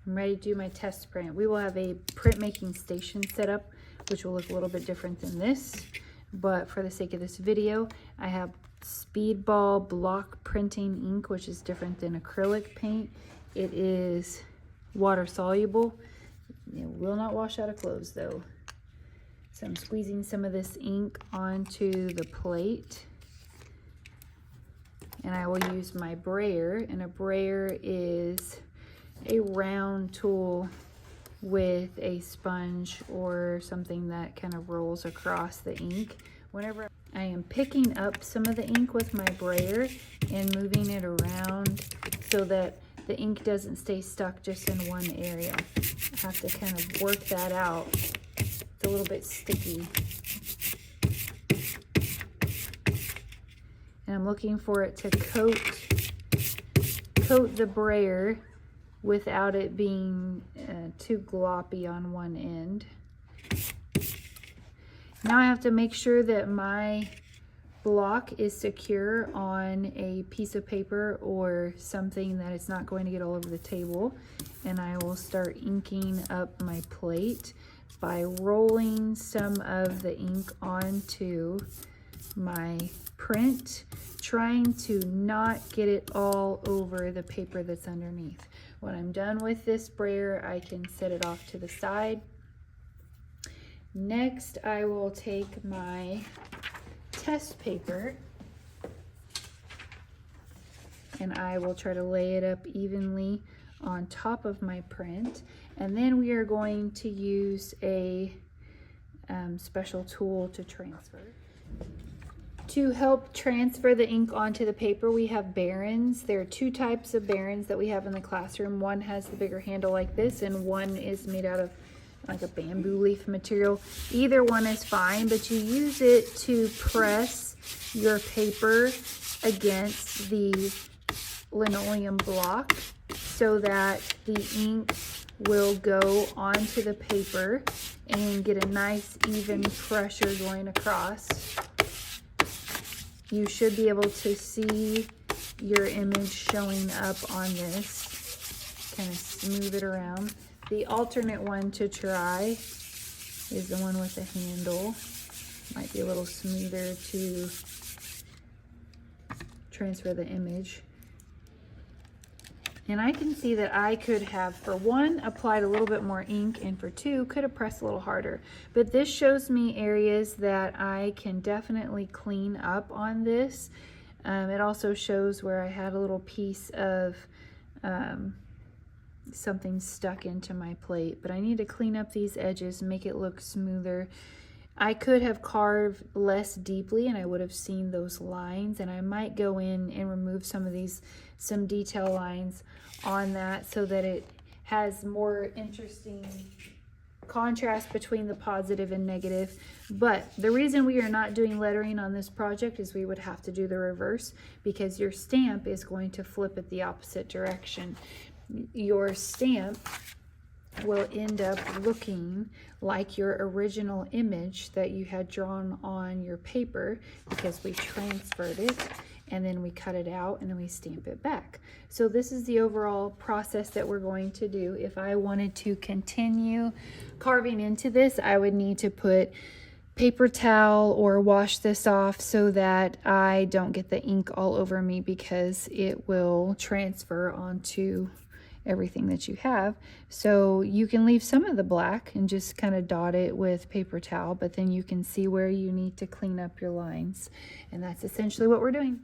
I'm ready to do my test print. We will have a printmaking station set up, which will look a little bit different than this. But for the sake of this video, I have Speedball block printing ink, which is different than acrylic paint. It is water soluble. It will not wash out of clothes though. So I'm squeezing some of this ink onto the plate. And I will use my brayer, and a brayer is a round tool with a sponge or something that kind of rolls across the ink. Whenever I am picking up some of the ink with my brayer and moving it around so that the ink doesn't stay stuck just in one area. I have to kind of work that out. It's a little bit sticky. And I'm looking for it to coat the brayer without it being too gloppy on one end. Now I have to make sure that my block is secure on a piece of paper or something that it's not going to get all over the table. And I will start inking up my plate by rolling some of the ink onto my print, trying to not get it all over the paper that's underneath. When I'm done with this brayer, I can set it off to the side. Next, I will take my test paper and I will try to lay it up evenly on top of my print. And then we are going to use a special tool to transfer. To help transfer the ink onto the paper, we have barons. There are two types of barons that we have in the classroom. One has the bigger handle like this, and one is made out of like a bamboo leaf material. Either one is fine, but you use it to press your paper against the linoleum block so that the ink will go onto the paper and get a nice even pressure going across. You should be able to see your image showing up on this. Kind of smooth it around. The alternate one to try is the one with the handle. Might be a little smoother to transfer the image. And I can see that I could have, for one, applied a little bit more ink, and for two, could have pressed a little harder. But this shows me areas that I can definitely clean up on this. It also shows where I had a little piece of something stuck into my plate, but I need to clean up these edges, make it look smoother. I could have carved less deeply and I would have seen those lines, and I might go in and remove some detail lines on that so that it has more interesting contrast between the positive and negative. But the reason we are not doing lettering on this project is we would have to do the reverse, because your stamp is going to flip it the opposite direction. Your stamp will end up looking like your original image that you had drawn on your paper, because we transferred it and then we cut it out and then we stamp it back. So this is the overall process that we're going to do. If I wanted to continue carving into this, I would need to put paper towel or wash this off so that I don't get the ink all over me, because it will transfer onto everything that you have. So you can leave some of the black and just kind of dot it with paper towel, but then you can see where you need to clean up your lines. And that's essentially what we're doing.